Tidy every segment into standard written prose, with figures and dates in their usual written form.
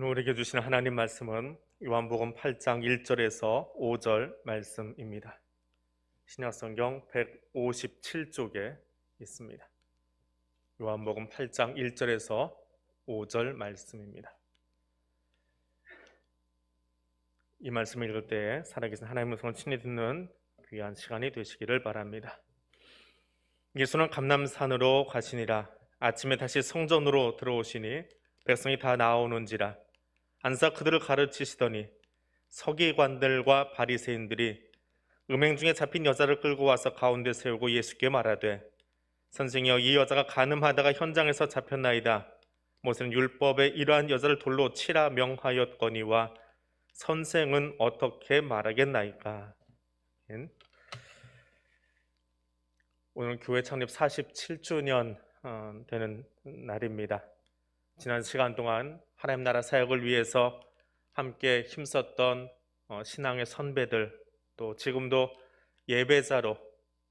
오늘 우리에게 주시는 하나님 말씀은 요한복음 8장 1절에서 5절 말씀입니다. 신약성경 157쪽에 있습니다. 요한복음 8장 1절에서 5절 말씀입니다. 이 말씀을 읽을 때 살아계신 하나님의 음성을 친히 듣는 귀한 시간이 되시기를 바랍니다. 예수는 감람산으로 가시니라. 아침에 다시 성전으로 들어오시니 백성이 다 나오는지라. 안사 그들을 가르치시더니 서기관들과 바리새인들이 음행 중에 잡힌 여자를 끌고 와서 가운데 세우고 예수께 말하되, 선생이여, 이 여자가 간음하다가 현장에서 잡혔나이다. 모세는 율법에 이러한 여자를 돌로 치라 명하였거니와 선생은 어떻게 말하겠나이까? 오늘 교회 창립 47주년 되는 날입니다. 지난 시간 동안 하나님 나라 사역을 위해서 함께 힘썼던 신앙의 선배들, 또 지금도 예배자로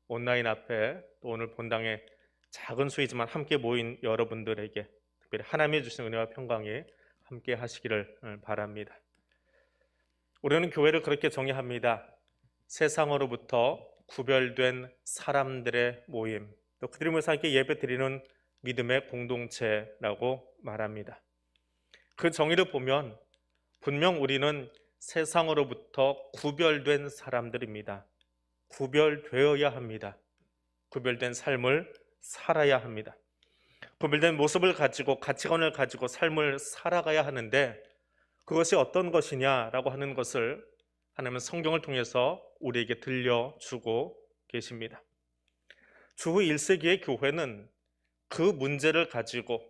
온라인 앞에 또 오늘 본당에 작은 수이지만 함께 모인 여러분들에게 특별히 하나님이 주신 은혜와 평강이 함께 하시기를 바랍니다. 우리는 교회를 그렇게 정의합니다. 세상으로부터 구별된 사람들의 모임, 또 그들이 모여서 함께 예배 드리는 믿음의 공동체라고 말합니다. 그 정의를 보면 분명 우리는 세상으로부터 구별된 사람들입니다. 구별되어야 합니다. 구별된 삶을 살아야 합니다. 구별된 모습을 가지고 가치관을 가지고 삶을 살아가야 하는데, 그것이 어떤 것이냐라고 하는 것을 하나님은 성경을 통해서 우리에게 들려주고 계십니다. 주후 1세기의 교회는 그 문제를 가지고,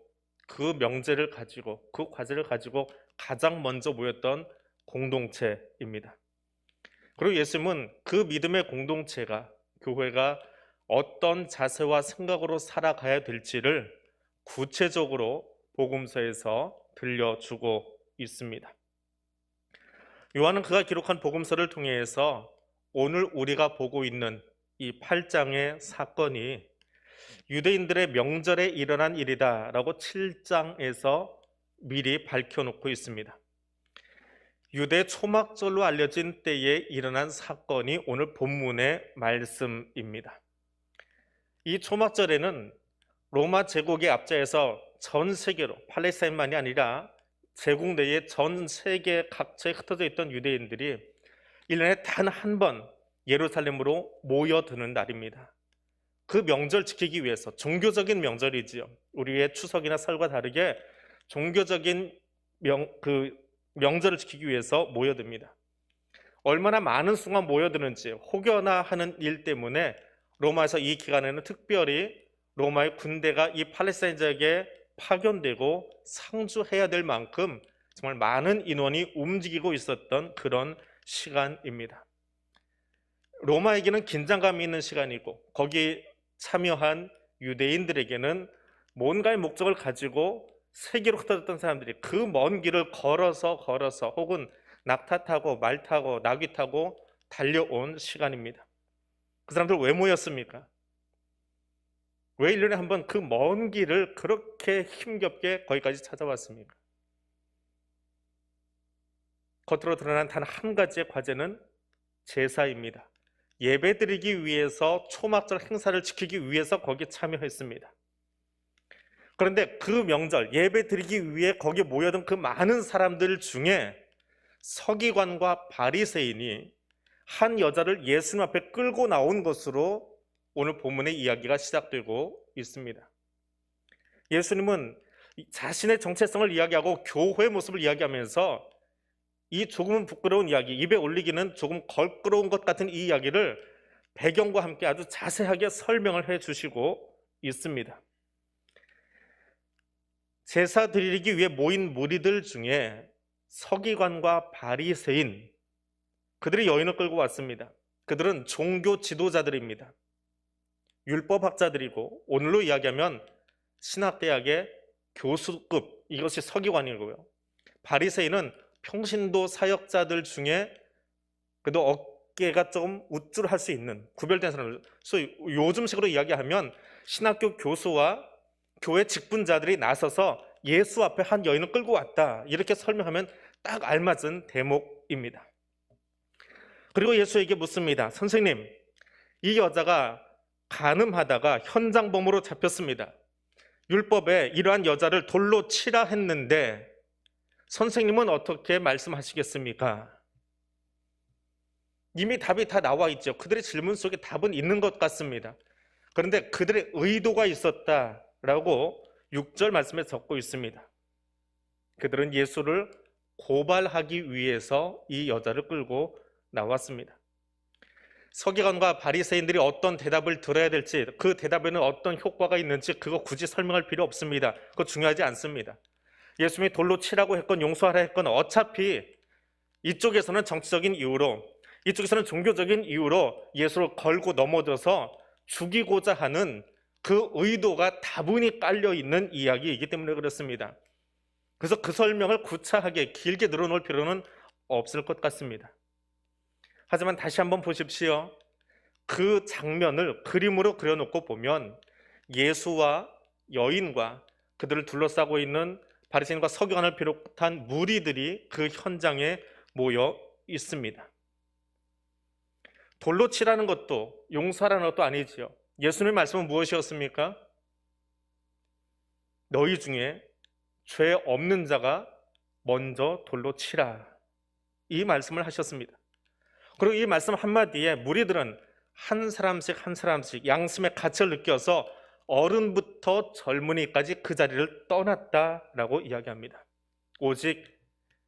그 명제를 가지고, 그 과제를 가지고 가장 먼저 모였던 공동체입니다. 그리고 예수님은 그 믿음의 공동체가, 교회가 어떤 자세와 생각으로 살아가야 될지를 구체적으로 복음서에서 들려주고 있습니다. 요한은 그가 기록한 복음서를 통해서 오늘 우리가 보고 있는 이 8장의 사건이 유대인들의 명절에 일어난 일이다 라고 7장에서 미리 밝혀놓고 있습니다. 유대 초막절로 알려진 때에 일어난 사건이 오늘 본문의 말씀입니다. 이 초막절에는 로마 제국의 앞자에서 전 세계로, 팔레스타인만이 아니라 제국 내에 전 세계 각처에 흩어져 있던 유대인들이 1년에 단 한 번 예루살렘으로 모여드는 날입니다. 그 명절 지키기 위해서, 종교적인 명절이지요. 우리의 추석이나 설과 다르게 종교적인 명절을 지키기 위해서 모여듭니다. 얼마나 많은 수가 모여드는지 혹여나 하는 일 때문에 로마에서 이 기간에는 특별히 로마의 군대가 이 팔레스타인 지역에 파견되고 상주해야 될 만큼 정말 많은 인원이 움직이고 있었던 그런 시간입니다. 로마에게는 긴장감이 있는 시간이고, 거기 참여한 유대인들에게는 뭔가의 목적을 가지고 세계로 흩어졌던 사람들이 그 먼 길을 걸어서 혹은 낙타 타고 말 타고 나귀 타고 달려온 시간입니다. 그 사람들 왜 모였습니까? 왜 1년에 한 번 그 먼 길을 그렇게 힘겹게 거기까지 찾아왔습니까? 겉으로 드러난 단 한 가지의 과제는 제사입니다. 예배드리기 위해서, 초막절 행사를 지키기 위해서 거기에 참여했습니다. 그런데 그 명절 예배드리기 위해 거기에 모여든 그 많은 사람들 중에 서기관과 바리새인이 한 여자를 예수님 앞에 끌고 나온 것으로 오늘 본문의 이야기가 시작되고 있습니다. 예수님은 자신의 정체성을 이야기하고 교회의 모습을 이야기하면서 이 조금은 부끄러운 이야기, 입에 올리기는 조금 걸끄러운 것 같은 이 이야기를 배경과 함께 아주 자세하게 설명을 해 주시고 있습니다. 제사 드리기 위해 모인 무리들 중에 서기관과 바리새인, 그들이 여인을 끌고 왔습니다. 그들은 종교 지도자들입니다. 율법학자들이고, 오늘로 이야기하면 신학대학의 교수급, 이것이 서기관이고요. 바리새인은 평신도 사역자들 중에 그래도 어깨가 좀 우쭐할 수 있는 구별된 사람들. 그래서 요즘식으로 이야기하면 신학교 교수와 교회 직분자들이 나서서 예수 앞에 한 여인을 끌고 왔다. 이렇게 설명하면 딱 알맞은 대목입니다. 그리고 예수에게 묻습니다. 선생님, 이 여자가 간음하다가 현장범으로 잡혔습니다. 율법에 이러한 여자를 돌로 치라 했는데 선생님은 어떻게 말씀하시겠습니까? 이미 답이 다 나와 있죠. 그들의 질문 속에 답은 있는 것 같습니다. 그런데 그들의 의도가 있었다라고 6절 말씀에 적고 있습니다. 그들은 예수를 고발하기 위해서 이 여자를 끌고 나왔습니다. 서기관과 바리새인들이 어떤 대답을 들어야 될지, 그 대답에는 어떤 효과가 있는지 그거 굳이 설명할 필요 없습니다. 그거 중요하지 않습니다. 예수님이 돌로 치라고 했건 용서하라 했건 어차피 이쪽에서는 정치적인 이유로, 이쪽에서는 종교적인 이유로 예수를 걸고 넘어져서 죽이고자 하는 그 의도가 다분히 깔려있는 이야기이기 때문에 그렇습니다. 그래서 그 설명을 구차하게 길게 늘어놓을 필요는 없을 것 같습니다. 하지만 다시 한번 보십시오. 그 장면을 그림으로 그려놓고 보면 예수와 여인과 그들을 둘러싸고 있는 바리새인과 서기관을 비롯한 무리들이 그 현장에 모여 있습니다. 돌로 치라는 것도 용서하라는 것도 아니지요. 예수님의 말씀은 무엇이었습니까? 너희 중에 죄 없는 자가 먼저 돌로 치라. 이 말씀을 하셨습니다. 그리고 이 말씀 한마디에 무리들은 한 사람씩 한 사람씩 양심의 가치를 느껴서 어른부터 젊은이까지 그 자리를 떠났다라고 이야기합니다. 오직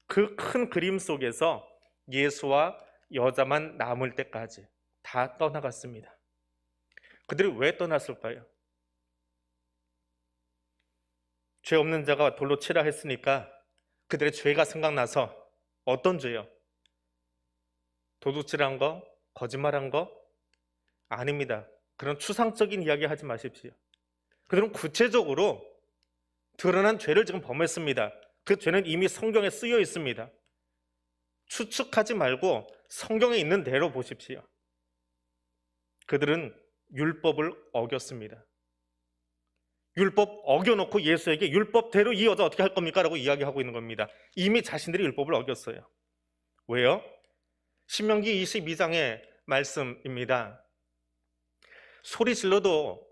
그 큰 그림 속에서 예수와 여자만 남을 때까지 다 떠나갔습니다. 그들이 왜 떠났을까요? 죄 없는 자가 돌로 치라 했으니까 그들의 죄가 생각나서. 어떤 죄요? 도둑질한 거? 거짓말한 거? 아닙니다. 그런 추상적인 이야기 하지 마십시오. 그들은 구체적으로 드러난 죄를 지금 범했습니다. 그 죄는 이미 성경에 쓰여 있습니다. 추측하지 말고 성경에 있는 대로 보십시오. 그들은 율법을 어겼습니다. 율법 어겨놓고 예수에게 율법대로 이 여자 어떻게 할 겁니까? 라고 이야기하고 있는 겁니다. 이미 자신들이 율법을 어겼어요. 왜요? 신명기 22장의 말씀입니다. 소리 질러도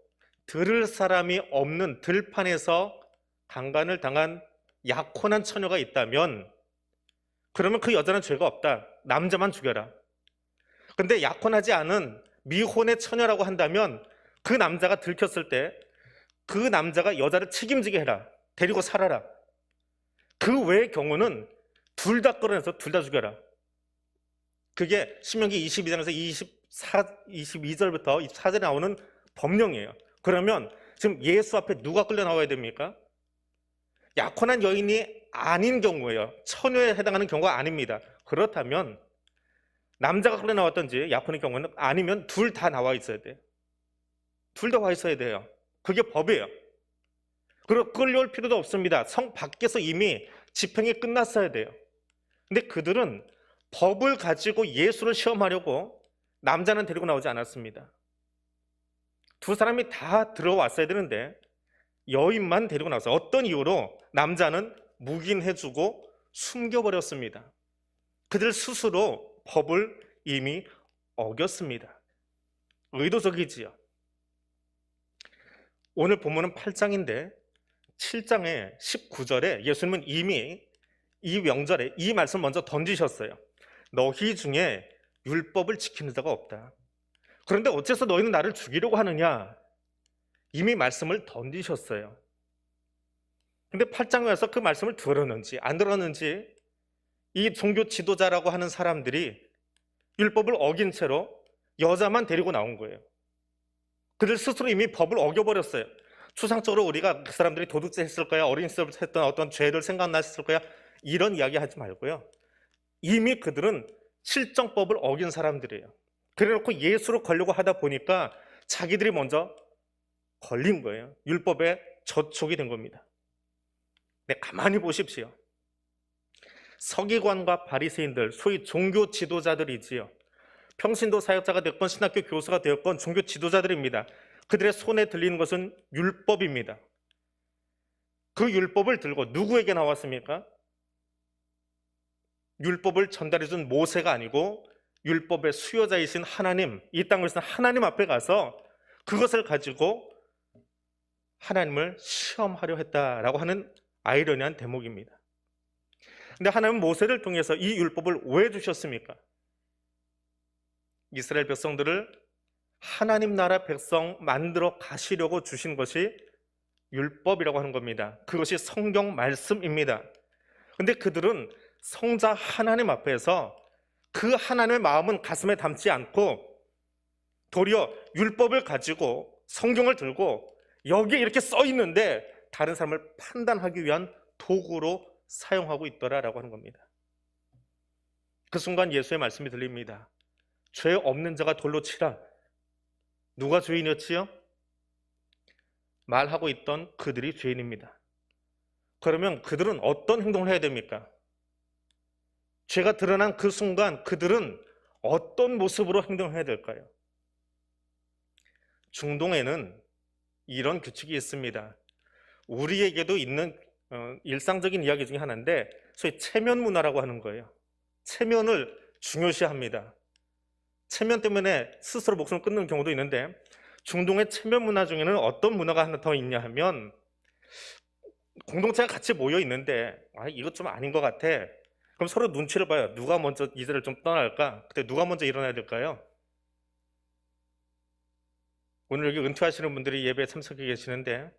들을 사람이 없는 들판에서 강간을 당한 약혼한 처녀가 있다면 그러면 그 여자는 죄가 없다. 남자만 죽여라. 그런데 약혼하지 않은 미혼의 처녀라고 한다면 그 남자가 들켰을 때 그 남자가 여자를 책임지게 해라. 데리고 살아라. 그 외의 경우는 둘 다 끌어내서 둘 다 죽여라. 그게 신명기 22장에서 22절부터 24절에 나오는 법령이에요. 그러면 지금 예수 앞에 누가 끌려 나와야 됩니까? 약혼한 여인이 아닌 경우예요. 처녀에 해당하는 경우가 아닙니다. 그렇다면 남자가 끌려 나왔든지 약혼의 경우는 아니면 둘 다 나와 있어야 돼요. 둘 다 와 있어야 돼요. 그게 법이에요. 그리고 끌려올 필요도 없습니다. 성 밖에서 이미 집행이 끝났어야 돼요. 근데 그들은 법을 가지고 예수를 시험하려고 남자는 데리고 나오지 않았습니다. 두 사람이 다 들어왔어야 되는데 여인만 데리고 나왔어요. 어떤 이유로? 남자는 묵인해주고 숨겨버렸습니다. 그들 스스로 법을 이미 어겼습니다. 의도적이지요. 오늘 본문은 8장인데 7장의 19절에 예수님은 이미 이 명절에 이 말씀 먼저 던지셨어요. 너희 중에 율법을 지키는 자가 없다. 그런데 어째서 너희는 나를 죽이려고 하느냐? 이미 말씀을 던지셨어요. 근데 8장에 와서 그 말씀을 들었는지 안 들었는지 이 종교 지도자라고 하는 사람들이 율법을 어긴 채로 여자만 데리고 나온 거예요. 그들 스스로 이미 법을 어겨버렸어요. 추상적으로 우리가 그 사람들이 도둑질 했을 거야, 어린 시절 했던 어떤 죄를 생각났을 거야, 이런 이야기 하지 말고요. 이미 그들은 실정법을 어긴 사람들이에요. 그래놓고 예수로 걸려고 하다 보니까 자기들이 먼저 걸린 거예요. 율법에 저촉이 된 겁니다. 네, 가만히 보십시오. 서기관과 바리새인들, 소위 종교 지도자들이지요. 평신도 사역자가 됐건 신학교 교수가 되었건 종교 지도자들입니다. 그들의 손에 들리는 것은 율법입니다. 그 율법을 들고 누구에게 나왔습니까? 율법을 전달해 준 모세가 아니고 율법의 수요자이신 하나님, 이 땅을 산 하나님 앞에 가서 그것을 가지고 하나님을 시험하려 했다라고 하는 아이러니한 대목입니다. 근데 하나님은 모세를 통해서 이 율법을 왜 주셨습니까? 이스라엘 백성들을 하나님 나라 백성 만들어 가시려고 주신 것이 율법이라고 하는 겁니다. 그것이 성경 말씀입니다. 근데 그들은 성자 하나님 앞에서 그 하나님의 마음은 가슴에 담지 않고 도리어 율법을 가지고 성경을 들고 여기에 이렇게 써 있는데 다른 사람을 판단하기 위한 도구로 사용하고 있더라라고 하는 겁니다. 그 순간 예수의 말씀이 들립니다. 죄 없는 자가 돌로 치라. 누가 죄인이었지요? 말하고 있던 그들이 죄인입니다. 그러면 그들은 어떤 행동을 해야 됩니까? 죄가 드러난 그 순간 그들은 어떤 모습으로 행동해야 될까요? 중동에는 이런 규칙이 있습니다. 우리에게도 있는 일상적인 이야기 중에 하나인데 소위 체면 문화라고 하는 거예요. 체면을 중요시합니다. 체면 때문에 스스로 목숨을 끊는 경우도 있는데 중동의 체면 문화 중에는 어떤 문화가 하나 더 있냐 하면 공동체가 같이 모여 있는데 이것 좀 아닌 것 같아. 그럼 서로 눈치를 봐요. 누가 먼저 이 자리를 좀 떠날까? 그때 누가 먼저 일어나야 될까요? 오늘 여기 은퇴하시는 분들이 예배에 참석해 계시는데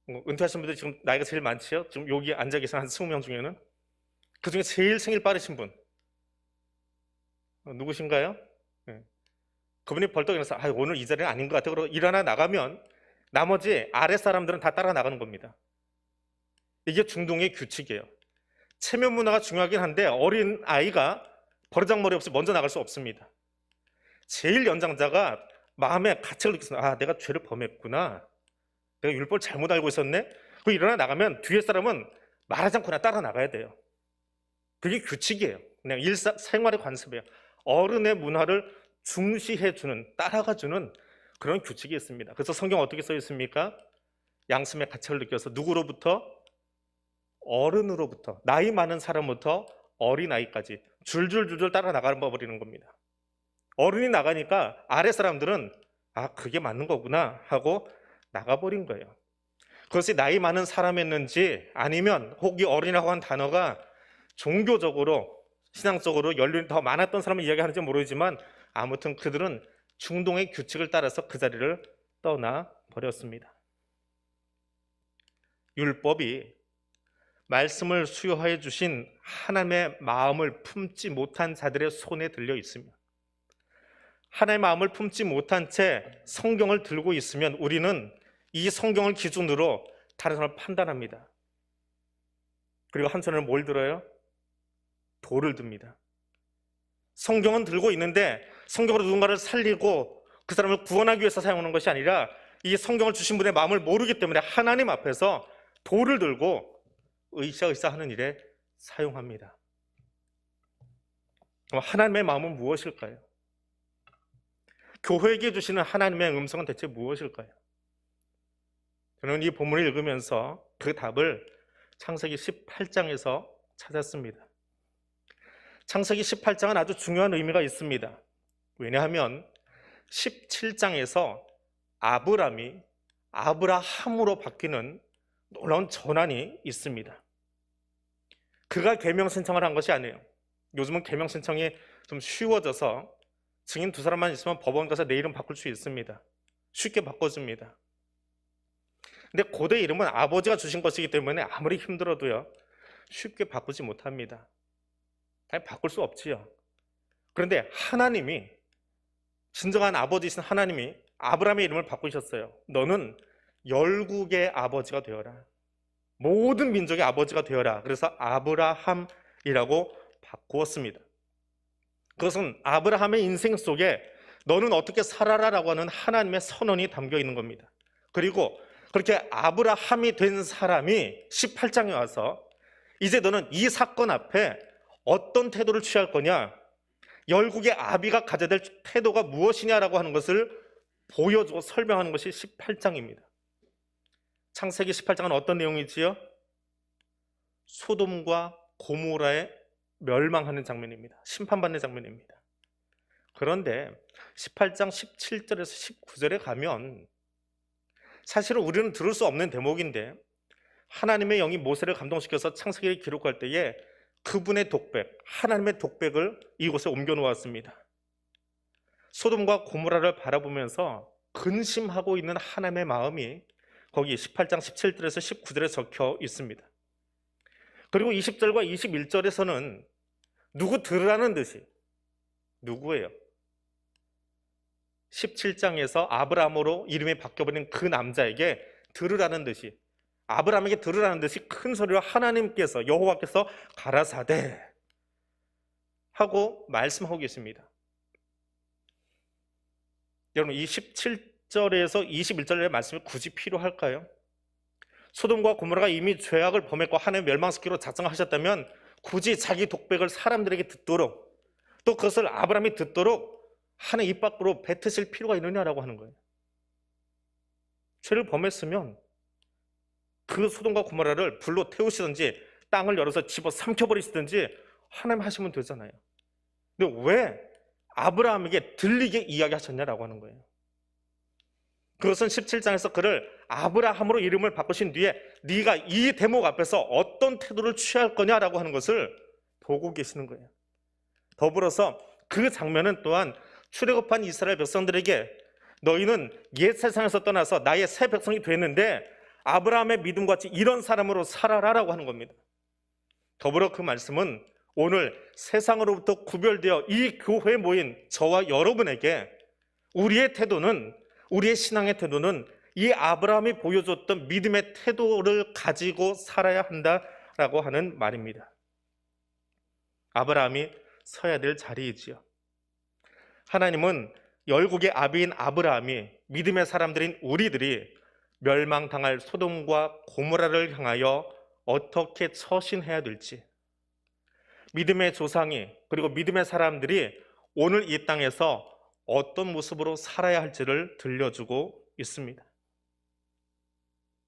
은퇴하신 분들이 지금 나이가 제일 많지요? 지금 여기 앉아 계신 한 20명 중에는 그중에 제일 생일 빠르신 분 누구신가요? 네. 그분이 벌떡 일어나서 오늘 이 자리는 아닌 것 같아. 그러고 일어나 나가면 나머지 아래 사람들은 다 따라 나가는 겁니다. 이게 중동의 규칙이에요. 체면 문화가 중요하긴 한데 어린 아이가 버르장머리 없이 먼저 나갈 수 없습니다. 제일 연장자가 마음에 가책을 느꼈습니다. 내가 죄를 범했구나. 내가 율법을 잘못 알고 있었네. 그 일어나 나가면 뒤에 사람은 말하지 않고 따라 나가야 돼요. 그게 규칙이에요. 그냥 생활의 관습이에요. 어른의 문화를 중시해주는, 따라가주는 그런 규칙이 있습니다. 그래서 성경 어떻게 써 있습니까? 양심의 가책을 느껴서 누구로부터? 어른으로부터, 나이 많은 사람부터 어린아이까지 줄줄줄줄 따라 나가버리는 겁니다. 어른이 나가니까 아래 사람들은 그게 맞는 거구나 하고 나가버린 거예요. 그것이 나이 많은 사람이었는지 아니면 혹이 어린이라고 한 단어가 종교적으로 신앙적으로 연륜이 더 많았던 사람을 이야기하는지 모르지만 아무튼 그들은 중동의 규칙을 따라서 그 자리를 떠나버렸습니다. 율법이 말씀을 수요하여 주신 하나님의 마음을 품지 못한 자들의 손에 들려 있습니다. 하나님의 마음을 품지 못한 채 성경을 들고 있으면 우리는 이 성경을 기준으로 다른 사람을 판단합니다. 그리고 한 손으로 뭘 들어요? 돌을 듭니다. 성경은 들고 있는데 성경으로 누군가를 살리고 그 사람을 구원하기 위해서 사용하는 것이 아니라 이 성경을 주신 분의 마음을 모르기 때문에 하나님 앞에서 돌을 들고 으쌰으쌰 하는 일에 사용합니다. 그럼 하나님의 마음은 무엇일까요? 교회에게 주시는 하나님의 음성은 대체 무엇일까요? 저는 이 본문을 읽으면서 그 답을 창세기 18장에서 찾았습니다. 창세기 18장은 아주 중요한 의미가 있습니다. 왜냐하면 17장에서 아브람이 아브라함으로 바뀌는 놀라운 전환이 있습니다. 그가 계명 신청을 한 것이 아니에요. 요즘은 계명 신청이 좀 쉬워져서 증인 두 사람만 있으면 법원 가서 내 이름 바꿀 수 있습니다. 쉽게 바꿔줍니다. 근데 고대 이름은 아버지가 주신 것이기 때문에 아무리 힘들어도요 쉽게 바꾸지 못합니다. 당연히 바꿀 수 없지요. 그런데 하나님이, 진정한 아버지이신 하나님이 아브라함의 이름을 바꾸셨어요. 너는 열국의 아버지가 되어라. 모든 민족의 아버지가 되어라. 그래서 아브라함이라고 바꾸었습니다. 그것은 아브라함의 인생 속에 너는 어떻게 살아라라고 하는 하나님의 선언이 담겨 있는 겁니다. 그리고 그렇게 아브라함이 된 사람이 18장에 와서 이제 너는 이 사건 앞에 어떤 태도를 취할 거냐, 열국의 아비가 가져야 될 태도가 무엇이냐라고 하는 것을 보여주고 설명하는 것이 18장입니다. 창세기 18장은 어떤 내용이지요? 소돔과 고모라의 멸망하는 장면입니다. 심판받는 장면입니다. 그런데 18장 17절에서 19절에 가면 사실은 우리는 들을 수 없는 대목인데 하나님의 영이 모세를 감동시켜서 창세기를 기록할 때에 그분의 독백, 하나님의 독백을 이곳에 옮겨 놓았습니다. 소돔과 고모라를 바라보면서 근심하고 있는 하나님의 마음이 거기 18장 17절에서 19절에 적혀 있습니다. 그리고 20절과 21절에서는 누구 들으라는 듯이, 누구예요? 17장에서 아브라함으로 이름이 바뀌어버린 그 남자에게 들으라는 듯이, 아브라함에게 들으라는 듯이 큰 소리로 하나님께서, 여호와께서 가라사대 하고 말씀하고 계십니다. 여러분, 이 17절에서 21절의 말씀이 굳이 필요할까요? 소돔과 고모라가 이미 죄악을 범했고 하나님 멸망시키기로 작정하셨다면 굳이 자기 독백을 사람들에게 듣도록, 또 그것을 아브라함이 듣도록 하나님 입 밖으로 뱉으실 필요가 있느냐라고 하는 거예요. 죄를 범했으면 그 소돔과 고모라를 불로 태우시든지 땅을 열어서 집어 삼켜버리시든지 하나님 하시면 되잖아요. 근데 왜 아브라함에게 들리게 이야기하셨냐라고 하는 거예요. 그것은 17장에서 그를 아브라함으로 이름을 바꾸신 뒤에 네가 이 대목 앞에서 어떤 태도를 취할 거냐라고 하는 것을 보고 계시는 거예요. 더불어서 그 장면은 또한 출애굽한 이스라엘 백성들에게 너희는 옛 세상에서 떠나서 나의 새 백성이 됐는데 아브라함의 믿음과 같이 이런 사람으로 살아라라고 하는 겁니다. 더불어 그 말씀은 오늘 세상으로부터 구별되어 이 교회에 모인 저와 여러분에게 우리의 태도는, 우리의 신앙의 태도는 이 아브라함이 보여줬던 믿음의 태도를 가지고 살아야 한다라고 하는 말입니다. 아브라함이 서야 될 자리이지요. 하나님은 열국의 아비인 아브라함이, 믿음의 사람들인 우리들이 멸망당할 소돔과 고모라를 향하여 어떻게 처신해야 될지, 믿음의 조상이, 그리고 믿음의 사람들이 오늘 이 땅에서 어떤 모습으로 살아야 할지를 들려주고 있습니다.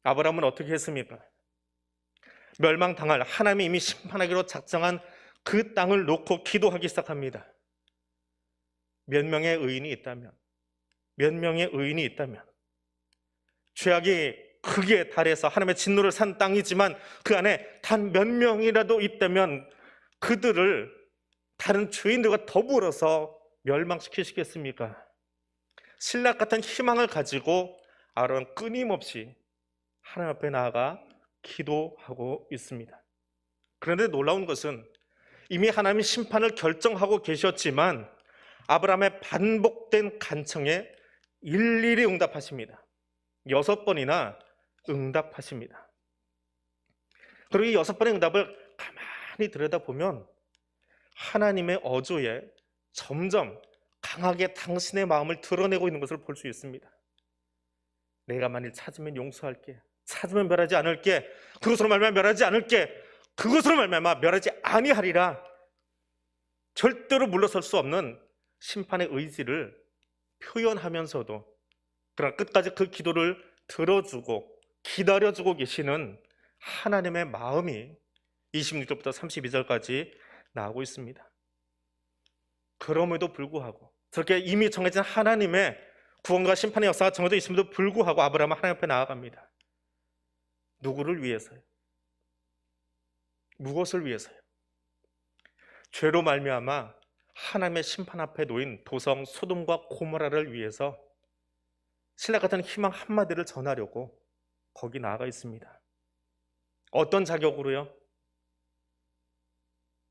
아브라함은 어떻게 했습니까? 멸망당할, 하나님이 이미 심판하기로 작정한 그 땅을 놓고 기도하기 시작합니다. 몇 명의 의인이 있다면, 몇 명의 의인이 있다면, 죄악이 크게 달해서 하나님의 진노를 산 땅이지만 그 안에 단 몇 명이라도 있다면 그들을 다른 죄인들과 더불어서 멸망시키시겠습니까? 신락 같은 희망을 가지고 아론은 끊임없이 하나님 앞에 나아가 기도하고 있습니다. 그런데 놀라운 것은 이미 하나님이 심판을 결정하고 계셨지만 아브라함의 반복된 간청에 일일이 응답하십니다. 6번이나 응답하십니다. 그리고 이 6번의 응답을 가만히 들여다보면 하나님의 어조에 점점 강하게 당신의 마음을 드러내고 있는 것을 볼 수 있습니다. 내가 만일 찾으면 용서할게, 찾으면 멸하지 않을게, 그것으로 말미암아 멸하지 않을게, 그것으로 말미암아 멸하지 아니하리라. 절대로 물러설 수 없는 심판의 의지를 표현하면서도 그러나 끝까지 그 기도를 들어주고 기다려주고 계시는 하나님의 마음이 26절부터 32절까지 나오고 있습니다. 그럼에도 불구하고 저렇게 이미 정해진 하나님의 구원과 심판의 역사가 정해져 있음에도 불구하고 아브라함은 하나님 앞에 나아갑니다. 누구를 위해서요? 무엇을 위해서요? 죄로 말미암아 하나님의 심판 앞에 놓인 도성 소돔과 고모라를 위해서 신라 같은 희망 한마디를 전하려고 거기 나아가 있습니다. 어떤 자격으로요?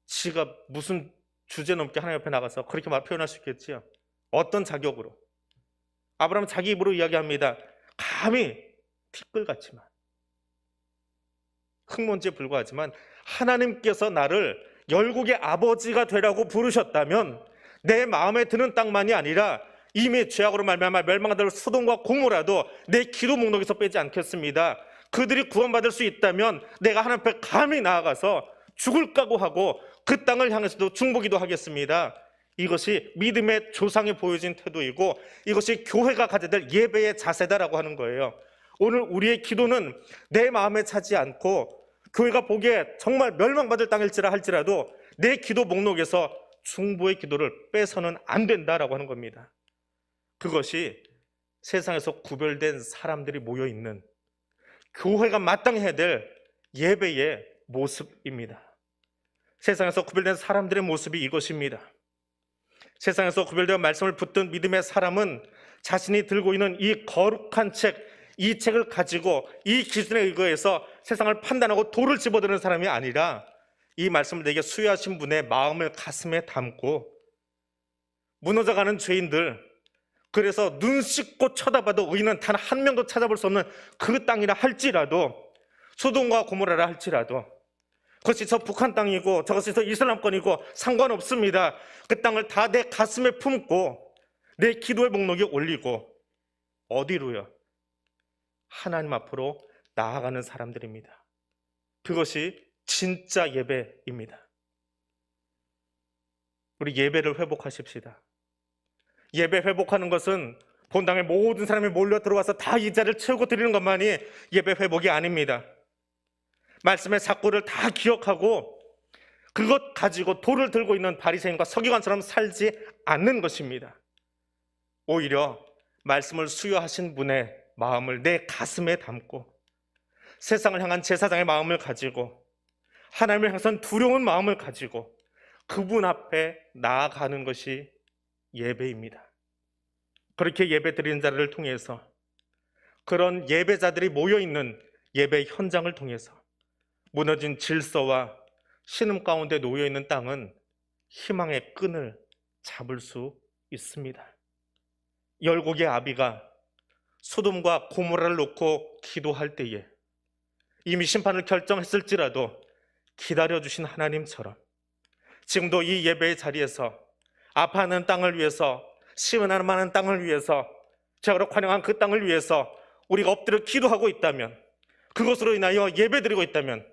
지가 무슨 주제 넘게 하나님 앞에 나가서 그렇게 표현할 수 있겠지요? 어떤 자격으로? 아브라함은 자기 입으로 이야기합니다. 감히 티끌같지만, 흙먼지에 불과하지만 하나님께서 나를 열국의 아버지가 되라고 부르셨다면 내 마음에 드는 땅만이 아니라 이미 죄악으로 말미암아 멸망될 소돔과 고모라도 내 기도 목록에서 빼지 않겠습니다. 그들이 구원받을 수 있다면 내가 하나님 앞에 감히 나아가서 죽을 각오하고 그 땅을 향해서도 중보기도 하겠습니다. 이것이 믿음의 조상이 보여진 태도이고 이것이 교회가 가져야 될 예배의 자세다라고 하는 거예요. 오늘 우리의 기도는 내 마음에 차지 않고 교회가 보기에 정말 멸망받을 땅일지라 할지라도 내 기도 목록에서 중보의 기도를 빼서는 안 된다라고 하는 겁니다. 그것이 세상에서 구별된 사람들이 모여있는 교회가 마땅히 해야 될 예배의 모습입니다. 세상에서 구별된 사람들의 모습이 이것입니다. 세상에서 구별되어 말씀을 붙든 믿음의 사람은 자신이 들고 있는 이 거룩한 책, 이 책을 가지고 이 기준에 의거해서 세상을 판단하고 돌을 집어드는 사람이 아니라 이 말씀을 내게 수여하신 분의 마음을 가슴에 담고 무너져가는 죄인들, 그래서 눈 씻고 쳐다봐도 의인은 단 한 명도 찾아볼 수 없는 그 땅이라 할지라도, 소돔과 고모라라 할지라도, 그것이 저 북한 땅이고 저것이 저 이슬람권이고 상관없습니다. 그 땅을 다 내 가슴에 품고 내 기도의 목록에 올리고 어디로요? 하나님 앞으로 나아가는 사람들입니다. 그것이 진짜 예배입니다. 우리 예배를 회복하십시다. 예배 회복하는 것은 본당에 모든 사람이 몰려 들어와서 다 이 자리를 채우고 드리는 것만이 예배 회복이 아닙니다. 말씀의 작고를 다 기억하고 그것 가지고 돌을 들고 있는 바리새인과 서기관처럼 살지 않는 것입니다. 오히려 말씀을 수여하신 분의 마음을 내 가슴에 담고 세상을 향한 제사장의 마음을 가지고 하나님을 향해선 두려운 마음을 가지고 그분 앞에 나아가는 것이 예배입니다. 그렇게 예배 드리는 자를 통해서, 그런 예배자들이 모여있는 예배 현장을 통해서 무너진 질서와 신음 가운데 놓여있는 땅은 희망의 끈을 잡을 수 있습니다. 열국의 아비가 소돔과 고모라를 놓고 기도할 때에 이미 심판을 결정했을지라도 기다려주신 하나님처럼 지금도 이 예배의 자리에서 아파하는 땅을 위해서, 시원한 많은 땅을 위해서, 제가 환영한 그 땅을 위해서 우리가 엎드려 기도하고 있다면, 그것으로 인하여 예배드리고 있다면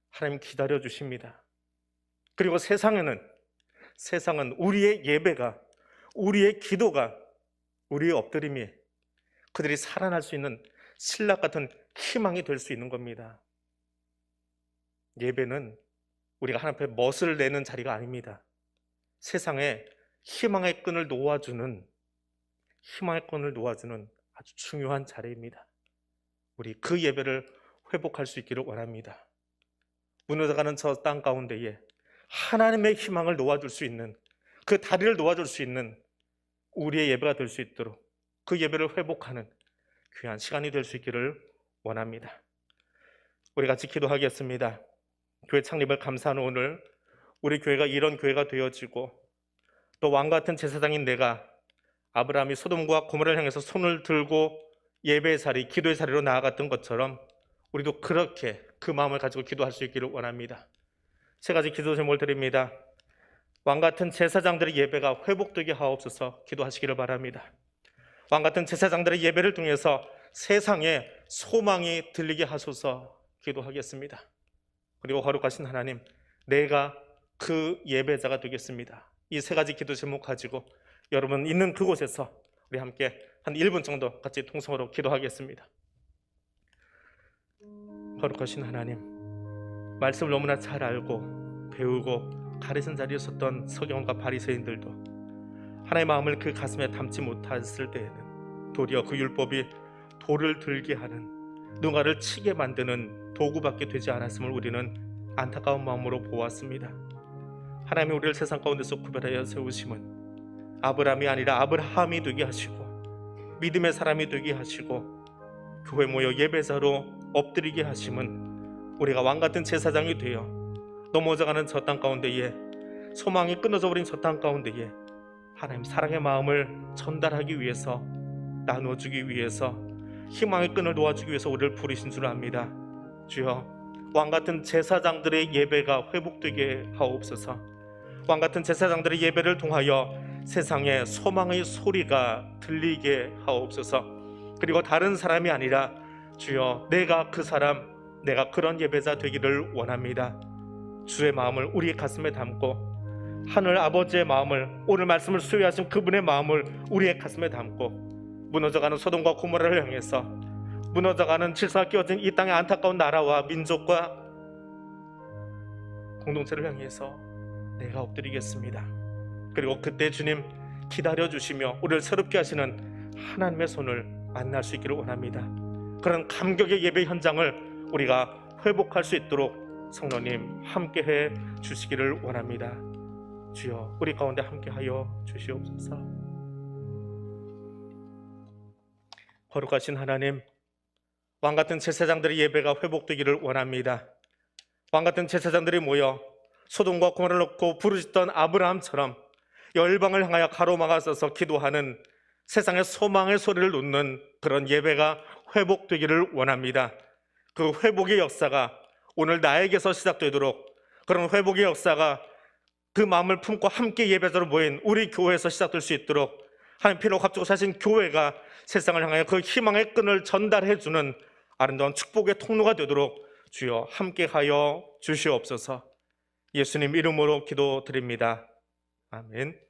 하나님 기다려주십니다. 그리고 세상은 우리의 예배가, 우리의 기도가, 우리의 엎드림이 그들이 살아날 수 있는 신락 같은 희망이 될 수 있는 겁니다. 예배는 우리가 하나님 앞에 멋을 내는 자리가 아닙니다. 세상에 희망의 끈을 놓아주는 아주 중요한 자리입니다. 우리 그 예배를 회복할 수 있기를 원합니다. 무너져가는 저 땅 가운데에 하나님의 희망을 놓아줄 수 있는, 그 다리를 놓아줄 수 있는 우리의 예배가 될 수 있도록 그 예배를 회복하는 귀한 시간이 될 수 있기를 원합니다. 우리 같이 기도하겠습니다. 교회 창립을 감사하는 오늘, 우리 교회가 이런 교회가 되어지고 또 왕같은 제사장인 내가 아브라함이 소돔과 고모라를 향해서 손을 들고 예배의 자리, 기도의 자리로 나아갔던 것처럼 우리도 그렇게 그 마음을 가지고 기도할 수 있기를 원합니다. 세 가지 기도 제목을 드립니다. 왕같은 제사장들의 예배가 회복되게 하옵소서 기도하시기를 바랍니다. 왕같은 제사장들의 예배를 통해서 세상에 소망이 들리게 하소서 기도하겠습니다. 그리고 거룩하신 하나님, 내가 그 예배자가 되겠습니다. 이 세 가지 기도 제목 가지고 여러분 있는 그곳에서 우리 함께 한 1분 정도 같이 통성으로 기도하겠습니다. 거룩하신 하나님, 말씀을 너무나 잘 알고 배우고 가르친 자리에 섰던 서기관과 바리새인들도 하나님의 마음을 그 가슴에 담지 못했을 때에는 도리어 그 율법이 돌을 들게 하는, 누군가를 치게 만드는 도구밖에 되지 않았음을 우리는 안타까운 마음으로 보았습니다. 하나님이 우리를 세상 가운데서 구별하여 세우심은 아브라함이 아니라 아브라함이 되게 하시고 믿음의 사람이 되게 하시고 교회 모여 예배자로 엎드리게 하심은 우리가 왕같은 제사장이 되어 넘어져가는 저 땅 가운데에, 소망이 끊어져 버린 저 땅 가운데에 하나님 사랑의 마음을 전달하기 위해서, 나눠주기 위해서, 희망의 끈을 놓아주기 위해서 우리를 부르신 줄 압니다. 주여, 왕같은 제사장들의 예배가 회복되게 하옵소서. 왕같은 제사장들의 예배를 통하여 세상에 소망의 소리가 들리게 하옵소서. 그리고 다른 사람이 아니라 주여, 내가 그 사람, 내가 그런 예배자 되기를 원합니다. 주의 마음을 우리의 가슴에 담고 하늘 아버지의 마음을, 오늘 말씀을 수여하신 그분의 마음을 우리의 가슴에 담고 무너져가는 소돔과 고모라를 향해서 무너져가는 질서가 깨어진 이 땅의 안타까운 나라와 민족과 공동체를 향해서 내가 엎드리겠습니다. 그리고 그때 주님 기다려주시며 우리를 새롭게 하시는 하나님의 손을 만날 수 있기를 원합니다. 그런 감격의 예배 현장을 우리가 회복할 수 있도록 성령님 함께해 주시기를 원합니다. 주여 우리 가운데 함께하여 주시옵소서. 거룩하신 하나님, 왕같은 제사장들의 예배가 회복되기를 원합니다. 왕같은 제사장들이 모여 소돔과 고모라를 놓고 부르짖던 아브라함처럼 열방을 향하여 가로막아서서 기도하는 세상의 소망의 소리를 놓는 그런 예배가 회복되기를 원합니다. 그 회복의 역사가 오늘 나에게서 시작되도록, 그런 회복의 역사가 그 마음을 품고 함께 예배자로 모인 우리 교회에서 시작될 수 있도록 하나님 피로 값주고 사신 교회가 세상을 향하여 그 희망의 끈을 전달해주는 아름다운 축복의 통로가 되도록 주여 함께하여 주시옵소서. 예수님 이름으로 기도드립니다. 아멘.